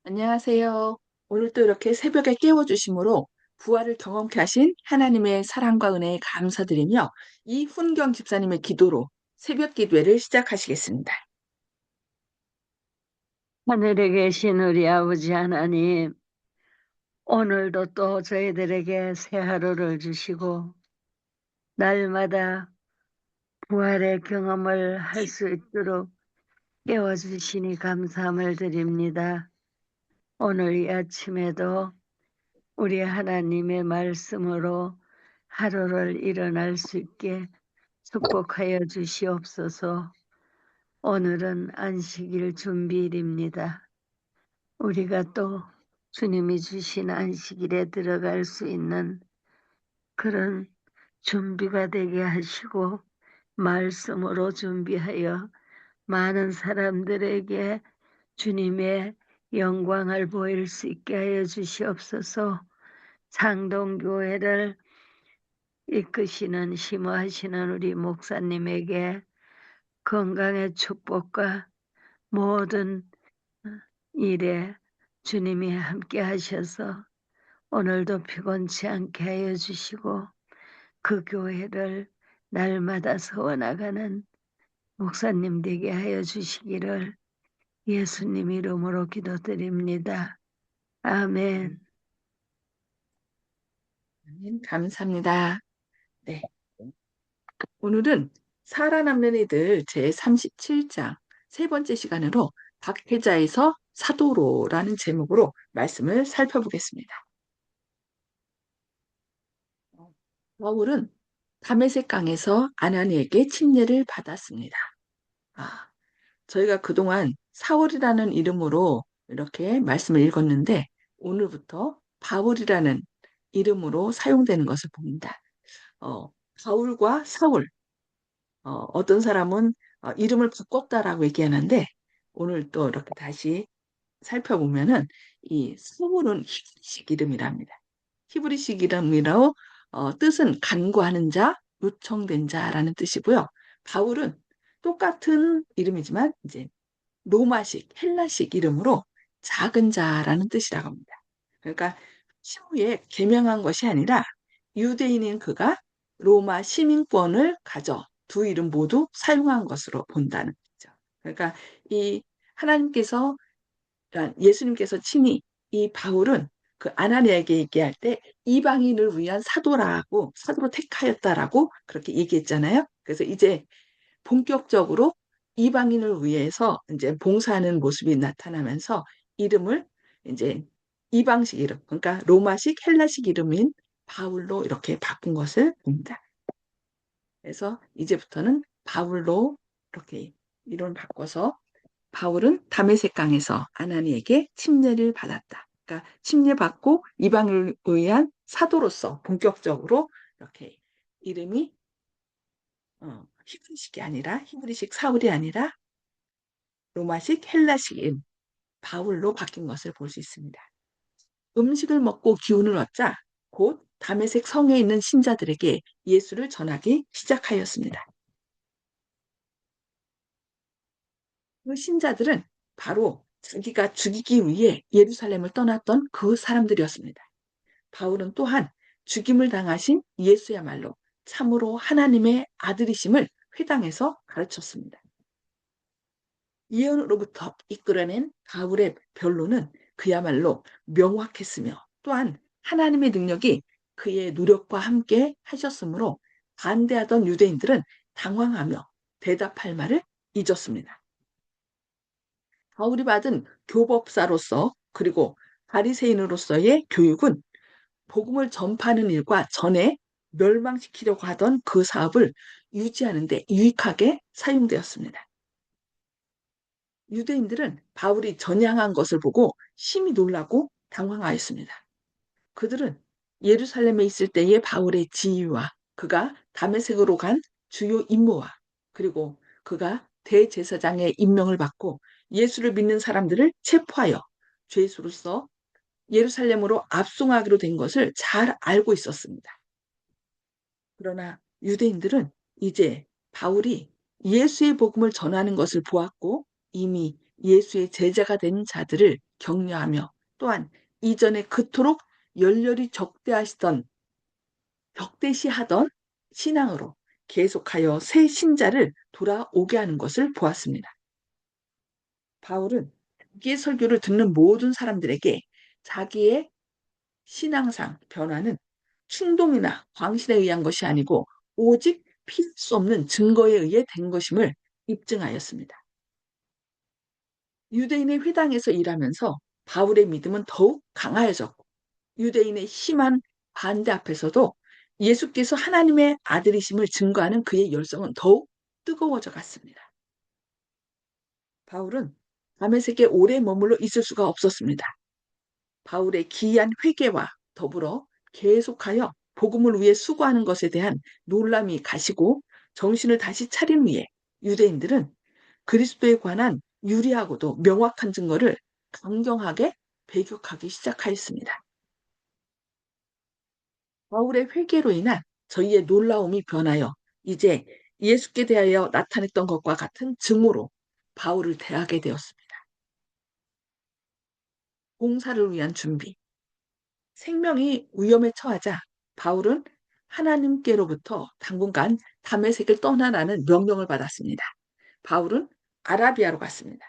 안녕하세요. 오늘 또 이렇게 새벽에 깨워주심으로 부활을 경험케 하신 하나님의 사랑과 은혜에 감사드리며 이훈경 집사님의 기도로 새벽 기도회를 시작하시겠습니다. 하늘에 계신 우리 아버지 하나님, 오늘도 또 저희들에게 새 하루를 주시고, 날마다 부활의 경험을 할 수 있도록 깨워주시니 감사함을 드립니다. 오늘 이 아침에도 우리 하나님의 말씀으로 하루를 일어날 수 있게 축복하여 주시옵소서. 오늘은 안식일 준비일입니다. 우리가 또 주님이 주신 안식일에 들어갈 수 있는 그런 준비가 되게 하시고 말씀으로 준비하여 많은 사람들에게 주님의 영광을 보일 수 있게 하여 주시옵소서. 창동교회를 이끄시는 심호하시는 우리 목사님에게 건강의 축복과 모든 일에 주님이 함께 하셔서 오늘도 피곤치 않게 하여 주시고 그 교회를 날마다 세워나가는 목사님 되게 하여 주시기를 예수님 이름으로 기도드립니다. 아멘. 감사합니다. 네. 오늘은 살아남는 이들 제37장 세 번째 시간으로 박해자에서 사도로라는 제목으로 말씀을 살펴보겠습니다. 바울은 다메섹 강에서 아나니에게 침례를 받았습니다. 아, 저희가 그동안 사울이라는 이름으로 이렇게 말씀을 읽었는데 오늘부터 바울이라는 이름으로 사용되는 것을 봅니다. 어, 바울과 사울, 어떤 사람은 이름을 바꿨다라고 얘기하는데 오늘 또 이렇게 다시 살펴보면은 이 사울은 히브리식 이름이랍니다. 히브리식 이름이라고 뜻은 간구하는 자, 요청된 자라는 뜻이고요. 바울은 똑같은 이름이지만 이제 로마식, 헬라식 이름으로 작은 자라는 뜻이라고 합니다. 그러니까 시후에 개명한 것이 아니라 유대인인 그가 로마 시민권을 가져 두 이름 모두 사용한 것으로 본다는 거죠. 그러니까 이 하나님께서 그러니까 예수님께서 친히 이 바울은 그 아나니에게 얘기할 때 이방인을 위한 사도로 택하였다라고 그렇게 얘기했잖아요. 그래서 이제 본격적으로 이방인을 위해서 이제 봉사하는 모습이 나타나면서 이름을 이제 이방식 이름, 그러니까 로마식, 헬라식 이름인 바울로 이렇게 바꾼 것을 봅니다. 그래서 이제부터는 바울로 이렇게 이름을 바꿔서 바울은 다메섹 강에서 아나니에게 침례를 받았다. 그러니까 침례받고 이방을 위한 사도로서 본격적으로 이렇게 이름이 히브리식이 아니라 히브리식 사울이 아니라 로마식 헬라식인 바울로 바뀐 것을 볼 수 있습니다. 음식을 먹고 기운을 얻자 곧 다메섹 성에 있는 신자들에게 예수를 전하기 시작하였습니다. 그 신자들은 바로 자기가 죽이기 위해 예루살렘을 떠났던 그 사람들이었습니다. 바울은 또한 죽임을 당하신 예수야말로 참으로 하나님의 아들이심을 회당에서 가르쳤습니다. 예언으로부터 이끌어낸 바울의 변론은 그야말로 명확했으며 또한 하나님의 능력이 그의 노력과 함께 하셨으므로 반대하던 유대인들은 당황하며 대답할 말을 잊었습니다. 바울이 받은 교법사로서 그리고 바리새인으로서의 교육은 복음을 전파하는 일과 전에 멸망시키려고 하던 그 사업을 유지하는 데 유익하게 사용되었습니다. 유대인들은 바울이 전향한 것을 보고 심히 놀라고 당황하였습니다. 그들은 예루살렘에 있을 때의 바울의 지위와 그가 다메섹으로 간 주요 임무와 그리고 그가 대제사장의 임명을 받고 예수를 믿는 사람들을 체포하여 죄수로서 예루살렘으로 압송하기로 된 것을 잘 알고 있었습니다. 그러나 유대인들은 이제 바울이 예수의 복음을 전하는 것을 보았고 이미 예수의 제자가 된 자들을 격려하며 또한 이전에 그토록 열렬히 적대시하던 신앙으로 계속하여 새 신자를 돌아오게 하는 것을 보았습니다. 바울은 자기의 설교를 듣는 모든 사람들에게 자기의 신앙상 변화는 충동이나 광신에 의한 것이 아니고 오직 피할 수 없는 증거에 의해 된 것임을 입증하였습니다. 유대인의 회당에서 일하면서 바울의 믿음은 더욱 강하여졌고 유대인의 심한 반대 앞에서도 예수께서 하나님의 아들이심을 증거하는 그의 열성은 더욱 뜨거워져 갔습니다. 바울은 다메섹에 오래 머물러 있을 수가 없었습니다. 바울의 기이한 회개와 더불어 계속하여 복음을 위해 수고하는 것에 대한 놀람이 가시고 정신을 다시 차린 후에 유대인들은 그리스도에 관한 유리하고도 명확한 증거를 강경하게 배격하기 시작하였습니다. 바울의 회개로 인한 저희의 놀라움이 변하여 이제 예수께 대하여 나타냈던 것과 같은 증오로 바울을 대하게 되었습니다. 봉사를 위한 준비. 생명이 위험에 처하자 바울은 하나님께로부터 당분간 다메섹을 떠나라는 명령을 받았습니다. 바울은 아라비아로 갔습니다.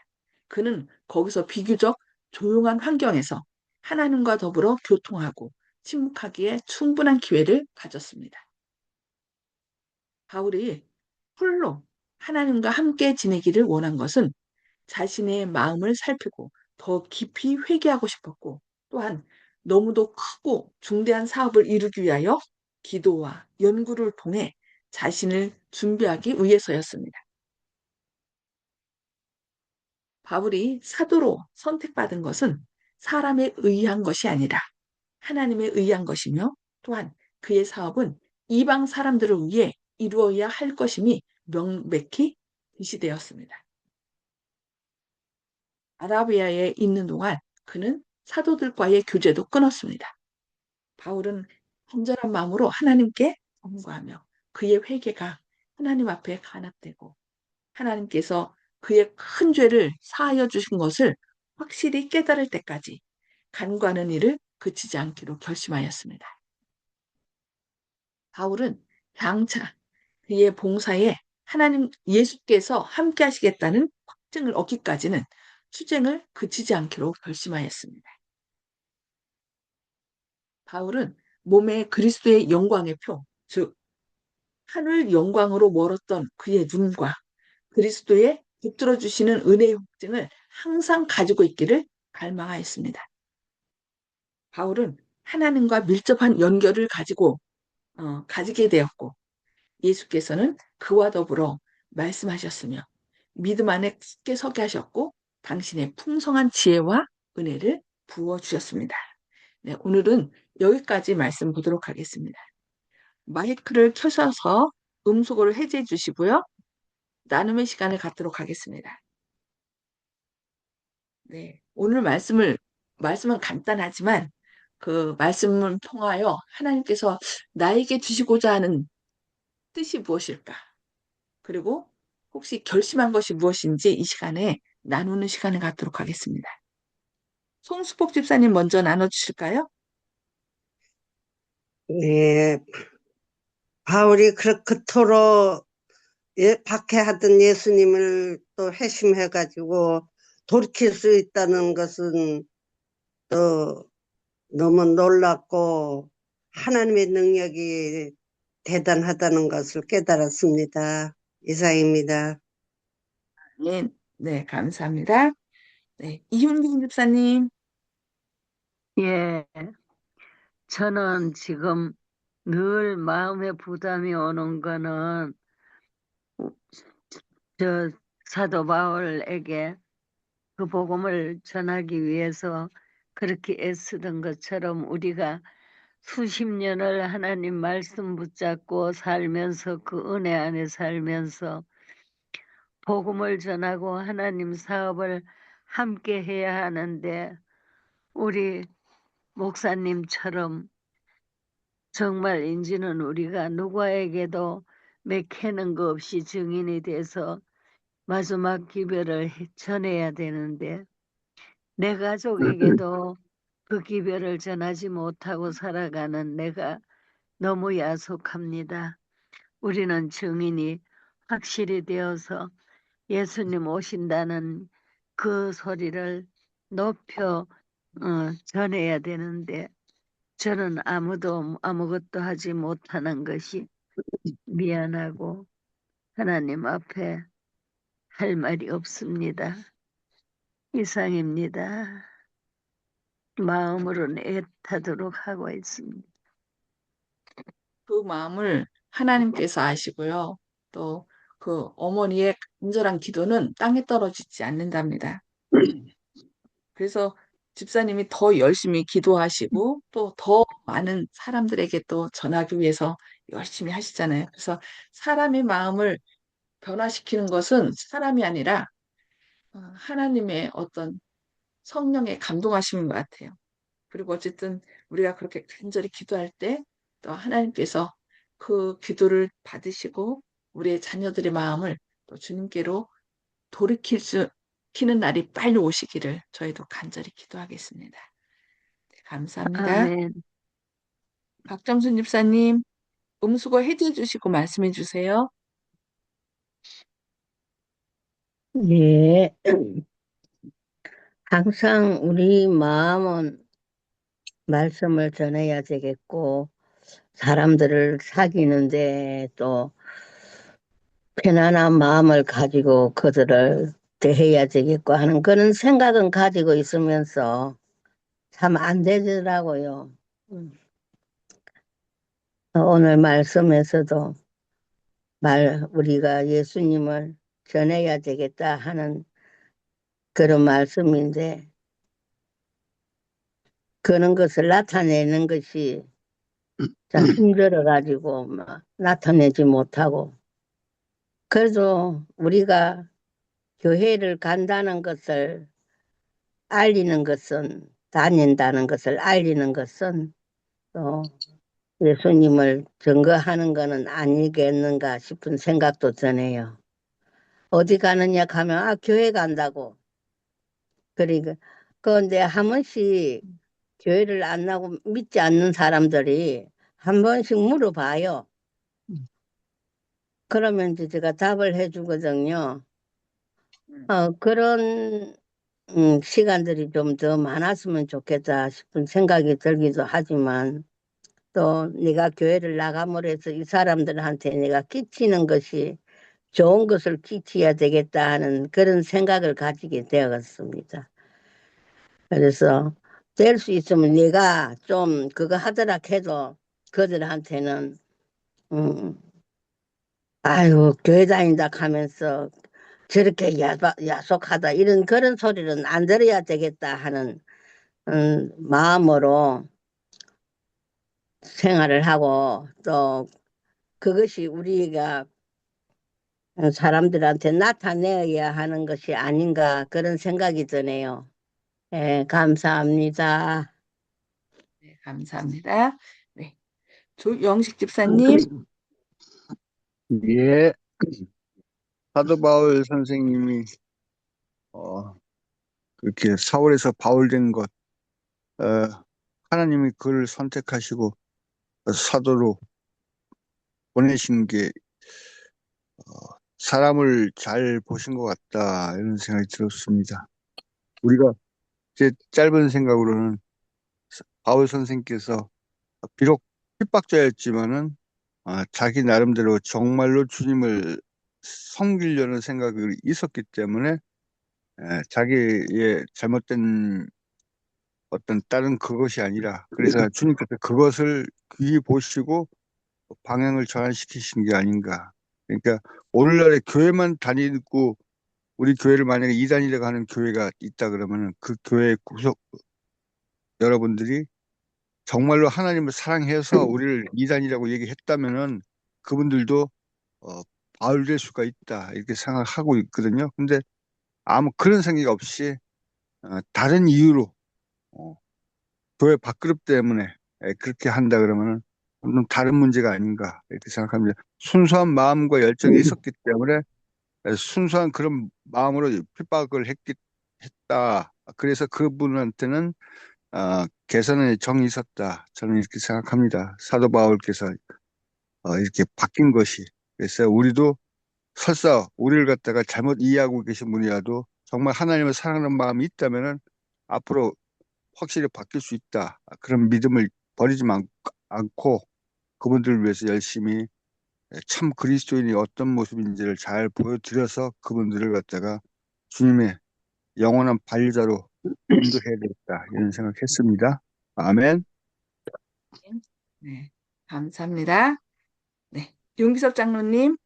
그는 거기서 비교적 조용한 환경에서 하나님과 더불어 교통하고 침묵하기에 충분한 기회를 가졌습니다. 바울이 홀로 하나님과 함께 지내기를 원한 것은 자신의 마음을 살피고 더 깊이 회개하고 싶었고 또한 너무도 크고 중대한 사업을 이루기 위하여 기도와 연구를 통해 자신을 준비하기 위해서였습니다. 바울이 사도로 선택받은 것은 사람에 의한 것이 아니라 하나님에 의한 것이며 또한 그의 사업은 이방 사람들을 위해 이루어야 할 것임이 명백히 지시되었습니다. 아라비아에 있는 동안 그는 사도들과의 교제도 끊었습니다. 바울은 간절한 마음으로 하나님께 간구하며 그의 회개가 하나님 앞에 간합되고 하나님께서 그의 큰 죄를 사하여 주신 것을 확실히 깨달을 때까지 간구하는 일을 그치지 않기로 결심하였습니다. 바울은 장차 그의 봉사에 하나님 예수께서 함께 하시겠다는 확증을 얻기까지는 투쟁을 그치지 않기로 결심하였습니다. 바울은 몸에 그리스도의 영광의 표, 즉 하늘 영광으로 멀었던 그의 눈과 그리스도의 붙들어 주시는 은혜의 확증을 항상 가지고 있기를 갈망하였습니다. 바울은 하나님과 밀접한 연결을 가지게 되었고 예수께서는 그와 더불어 말씀하셨으며 믿음 안에 굳게 서게 하셨고 당신의 풍성한 지혜와 은혜를 부어 주셨습니다. 네, 오늘은 여기까지 말씀 보도록 하겠습니다. 마이크를 켜셔서 음소거를 해제해 주시고요. 나눔의 시간을 갖도록 하겠습니다. 네, 오늘 말씀은 간단하지만 그 말씀을 통하여 하나님께서 나에게 주시고자 하는 뜻이 무엇일까? 그리고 혹시 결심한 것이 무엇인지 이 시간에 나누는 시간을 갖도록 하겠습니다. 송수복 집사님 먼저 나눠주실까요? 예, 바울이 그토록 박해하던 예수님을 또 회심해가지고 돌이킬 수 있다는 것은 또 너무 놀랍고 하나님의 능력이 대단하다는 것을 깨달았습니다. 이상입니다. 네, 네, 감사합니다. 네, 이훈경 집사님. 예, 저는 지금 늘 마음에 부담이 오는 거는 저 사도 바울에게 그 복음을 전하기 위해서 그렇게 애쓰던 것처럼 우리가 수십 년을 하나님 말씀 붙잡고 살면서 그 은혜 안에 살면서 복음을 전하고 하나님 사업을 함께 해야 하는데 우리 목사님처럼 정말인지는 우리가 누구에게도 맥히는 거 없이 증인이 돼서 마지막 기별을 전해야 되는데 내 가족에게도 그 기별을 전하지 못하고 살아가는 내가 너무 야속합니다. 우리는 증인이 확실히 되어서 예수님 오신다는 그 소리를 높여 전해야 되는데 저는 아무것도 하지 못하는 것이 미안하고 하나님 앞에 할 말이 없습니다. 이상입니다. 마음으로는 애타도록 하고 있습니다. 그 마음을 하나님께서 아시고요. 또 그 어머니의 간절한 기도는 땅에 떨어지지 않는답니다. 그래서 집사님이 더 열심히 기도하시고 또 더 많은 사람들에게 또 전하기 위해서 열심히 하시잖아요. 그래서 사람의 마음을 변화시키는 것은 사람이 아니라 하나님의 어떤 성령의 감동하심인 것 같아요. 그리고 어쨌든 우리가 그렇게 간절히 기도할 때 또 하나님께서 그 기도를 받으시고 우리의 자녀들의 마음을 또 주님께로 돌이키는 날이 빨리 오시기를 저희도 간절히 기도하겠습니다. 네, 감사합니다. 아멘. 박정순 집사님, 음수거 해제 주시고 말씀해 주세요. 예. 항상 우리 마음은 말씀을 전해야 되겠고, 사람들을 사귀는데 또 편안한 마음을 가지고 그들을 대해야 되겠고 하는 그런 생각은 가지고 있으면서 참 안 되더라고요. 오늘 말씀에서도 우리가 예수님을 전해야 되겠다 하는 그런 말씀인데, 그런 것을 나타내는 것이 참 힘들어가지고 막 나타내지 못하고, 그래도 우리가 교회를 간다는 것을 알리는 것은, 다닌다는 것을 알리는 것은 또 예수님을 증거하는 것은 아니겠는가 싶은 생각도 드네요. 어디 가느냐 하면, 교회 간다고. 그러니까, 그런데 한 번씩 교회를 안 나고 믿지 않는 사람들이 한 번씩 물어봐요. 그러면 이제 제가 답을 해주거든요. 그런 시간들이 좀 더 많았으면 좋겠다 싶은 생각이 들기도 하지만 또 내가 교회를 나감으로 해서 이 사람들한테 내가 끼치는 것이 좋은 것을 끼쳐야 되겠다 하는 그런 생각을 가지게 되었습니다. 그래서 될 수 있으면 내가 좀 그거 하더라 해도 그들한테는 아유 교회 다닌다 하면서 저렇게 야속하다 이런 그런 소리는 안 들어야 되겠다 하는 마음으로 생활을 하고 또 그것이 우리가 사람들한테 나타내야 하는 것이 아닌가 그런 생각이 드네요. 예, 감사합니다. 네, 감사합니다. 네, 조영식 집사님, 예, 사도 바울 선생님이 그렇게 사울에서 바울 된 것, 어, 하나님이 그를 선택하시고 사도로 보내신 게 사람을 잘 보신 것 같다 이런 생각이 들었습니다. 우리가 제 짧은 생각으로는 바울 선생께서 비록 핍박자였지만은 자기 나름대로 정말로 주님을 섬기려는 생각이 있었기 때문에 자기의 잘못된 어떤 다른 그것이 아니라 그래서 주님께서 그것을 귀히 보시고 방향을 전환시키신 게 아닌가. 그러니까 오늘날에 교회만 다니고 우리 교회를 만약에 이단이라고 하는 교회가 있다 그러면 그 교회 구속 여러분들이 정말로 하나님을 사랑해서 우리를 이단이라고 얘기했다면은 그분들도 바울될 수가 있다 이렇게 생각하고 있거든요. 근데 아무 그런 생각이 없이 다른 이유로 교회 밥그릇 때문에 그렇게 한다 그러면은 좀 다른 문제가 아닌가 이렇게 생각합니다. 순수한 마음과 열정이 있었기 때문에 순수한 그런 마음으로 핍박을 했기 했다. 그래서 그분한테는 개선의 정이 있었다. 저는 이렇게 생각합니다. 사도 바울께서 이렇게 바뀐 것이. 그래서 우리도 설사 우리를 갖다가 잘못 이해하고 계신 분이라도 정말 하나님을 사랑하는 마음이 있다면은 앞으로 확실히 바뀔 수 있다. 그런 믿음을 버리지 않고 그분들을 위해서 열심히 참 그리스도인이 어떤 모습인지를 잘 보여드려서 그분들을 갖다가 주님의 영원한 반리자로 인도해야 되겠다. 이런 생각했습니다. 아멘. 네, 감사합니다. 네, 윤기섭 장로님.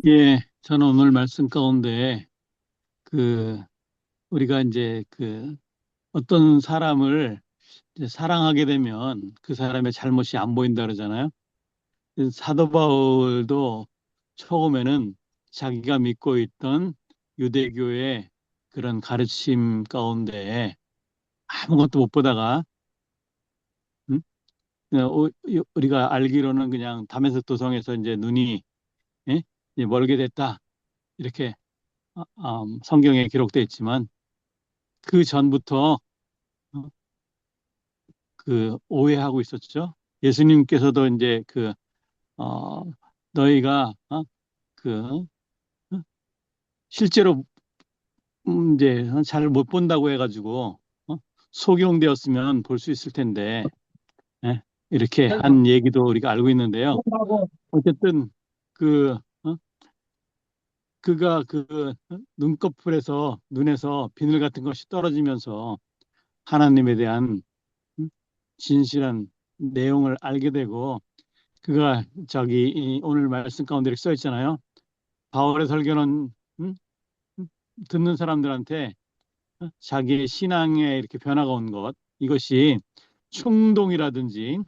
예, 저는 오늘 말씀 가운데 그 우리가 이제 그 어떤 사람을 이제 사랑하게 되면 그 사람의 잘못이 안 보인다 그러잖아요. 사도 바울도 처음에는 자기가 믿고 있던 유대교의 그런 가르침 가운데 아무것도 못 보다가 음? 그냥 우리가 알기로는 그냥 다메섹 도성에서 이제 눈이 예? 이제 멀게 됐다 이렇게 성경에 기록되어 있지만 그 전부터 어, 그 오해하고 있었죠. 예수님께서도 이제 어, 너희가 그 어, 실제로 이제 잘 못 본다고 해가지고 속용되었으면 볼 수 있을 텐데 예, 이렇게 한 얘기도 우리가 알고 있는데요. 어쨌든 그 어, 그가 눈꺼풀에서 눈에서 비늘 같은 것이 떨어지면서 하나님에 대한 진실한 내용을 알게 되고 그가 오늘 말씀 가운데 이렇게 써 있잖아요. 바울의 설교는 음? 듣는 사람들한테 자기의 신앙에 이렇게 변화가 온 것, 이것이 충동이라든지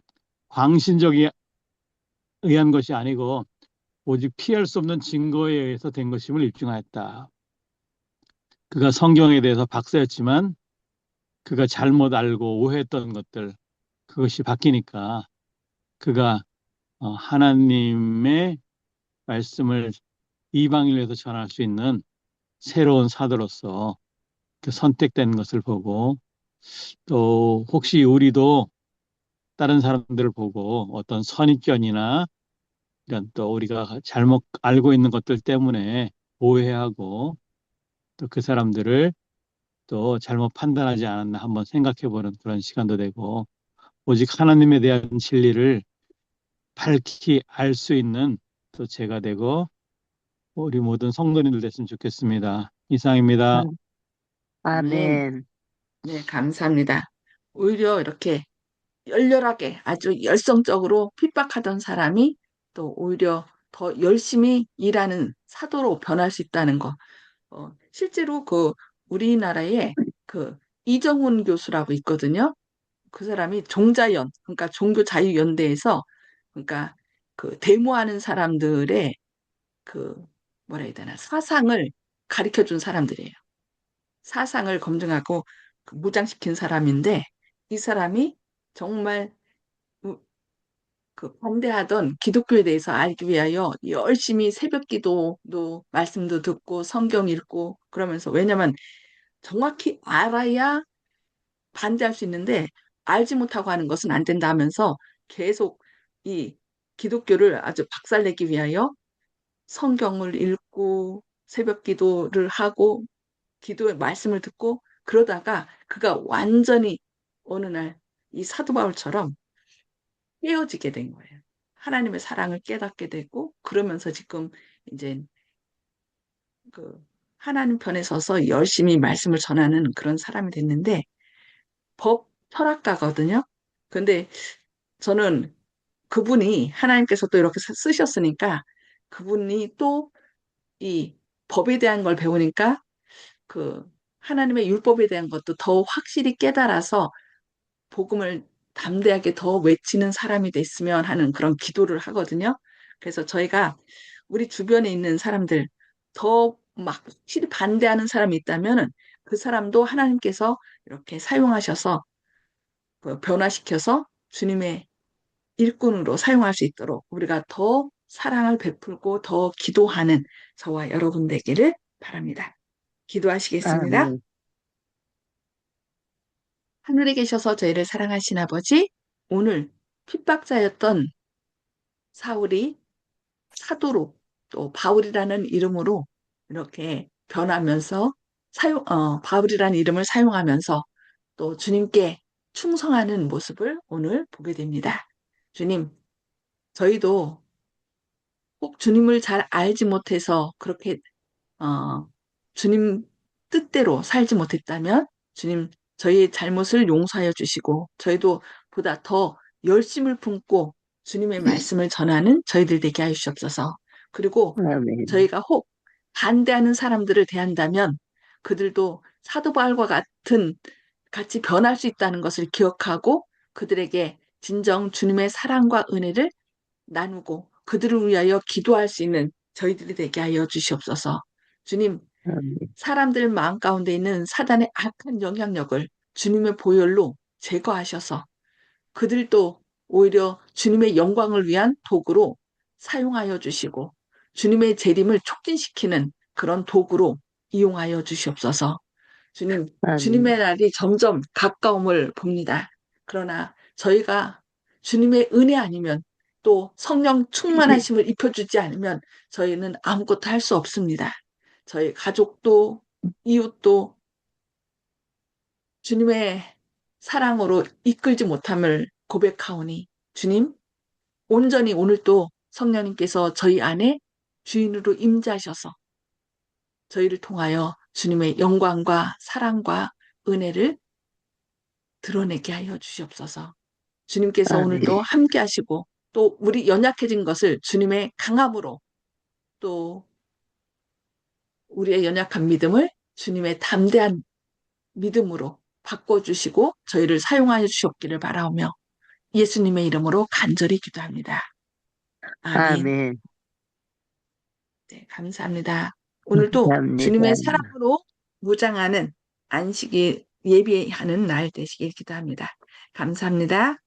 광신적에 의한 것이 아니고 오직 피할 수 없는 증거에 의해서 된 것임을 입증하였다. 그가 성경에 대해서 박사였지만 그가 잘못 알고 오해했던 것들, 그것이 바뀌니까 그가 하나님의 말씀을 이방인에서 전할 수 있는 새로운 사도로서 선택된 것을 보고 또 혹시 우리도 다른 사람들을 보고 어떤 선입견이나 이런 또 우리가 잘못 알고 있는 것들 때문에 오해하고 또 그 사람들을 또 잘못 판단하지 않았나 한번 생각해 보는 그런 시간도 되고 오직 하나님에 대한 진리를 밝히 알 수 있는 또 제가 되고 우리 모든 성도님들 됐으면 좋겠습니다. 이상입니다. 아멘. 아멘. 네, 감사합니다. 오히려 이렇게 열렬하게 아주 열성적으로 핍박하던 사람이 또 오히려 더 열심히 일하는 사도로 변할 수 있다는 거. 실제로 우리나라에 이정훈 교수라고 있거든요. 그 사람이 종자연, 그러니까 종교자유연대에서 그러니까 데모하는 사람들의 그 뭐라 해야 되나 사상을 가르쳐 준 사람들이에요. 사상을 검증하고 무장시킨 사람인데 이 사람이 정말 우- 반대하던 기독교에 대해서 알기 위하여 열심히 새벽 기도도 말씀도 듣고 성경 읽고 그러면서 왜냐면 정확히 알아야 반대할 수 있는데 알지 못하고 하는 것은 안 된다 하면서 계속 이 기독교를 아주 박살내기 위하여 성경을 읽고 새벽 기도를 하고 기도의 말씀을 듣고 그러다가 그가 완전히 어느 날 이 사도 바울처럼 깨어지게 된 거예요. 하나님의 사랑을 깨닫게 되고 그러면서 지금 이제 그 하나님 편에 서서 열심히 말씀을 전하는 그런 사람이 됐는데 법 철학가거든요. 근데 저는 그분이 하나님께서 또 이렇게 쓰셨으니까 그분이 또 이 법에 대한 걸 배우니까 그 하나님의 율법에 대한 것도 더 확실히 깨달아서 복음을 담대하게 더 외치는 사람이 됐으면 하는 그런 기도를 하거든요. 그래서 저희가 우리 주변에 있는 사람들 더 막 확실히 반대하는 사람이 있다면은 그 사람도 하나님께서 이렇게 사용하셔서 변화시켜서 주님의 일꾼으로 사용할 수 있도록 우리가 더 사랑을 베풀고 더 기도하는 저와 여러분 되기를 바랍니다. 기도하시겠습니다. 아멘. 하늘에 계셔서 저희를 사랑하신 아버지, 오늘 핍박자였던 사울이 사도로 또 바울이라는 이름으로 이렇게 변하면서 바울이라는 이름을 사용하면서 또 주님께 충성하는 모습을 오늘 보게 됩니다. 주님, 저희도 꼭 주님을 잘 알지 못해서 그렇게 어, 주님 뜻대로 살지 못했다면 주님 저희의 잘못을 용서하여 주시고 저희도 보다 더 열심을 품고 주님의 말씀을 전하는 저희들 되게 하여 주시옵소서. 그리고 아멘. 저희가 혹 반대하는 사람들을 대한다면 그들도 사도 바울과 같이 변할 수 있다는 것을 기억하고 그들에게 진정 주님의 사랑과 은혜를 나누고 그들을 위하여 기도할 수 있는 저희들이 되게 하여 주시옵소서. 주님, 아멘. 사람들 마음 가운데 있는 사단의 악한 영향력을 주님의 보혈로 제거하셔서 그들도 오히려 주님의 영광을 위한 도구로 사용하여 주시고 주님의 재림을 촉진시키는 그런 도구로 이용하여 주시옵소서. 주님, 아멘. 주님의 날이 점점 가까움을 봅니다. 그러나 저희가 주님의 은혜 아니면 또 성령 충만하심을 입혀주지 않으면 저희는 아무것도 할 수 없습니다. 저희 가족도 이웃도 주님의 사랑으로 이끌지 못함을 고백하오니 주님, 온전히 오늘도 성령님께서 저희 안에 주인으로 임재하셔서 저희를 통하여 주님의 영광과 사랑과 은혜를 드러내게 하여 주시옵소서. 주님께서 오늘도 아멘. 함께 하시고 또 우리 연약해진 것을 주님의 강함으로 또 우리의 연약한 믿음을 주님의 담대한 믿음으로 바꿔주시고 저희를 사용하여 주시옵기를 바라오며 예수님의 이름으로 간절히 기도합니다. 아멘. 아멘. 네, 감사합니다. 오늘도 주님의 감사합니다. 사랑으로 무장하는 안식일 예비하는 날 되시길 기도합니다. 감사합니다.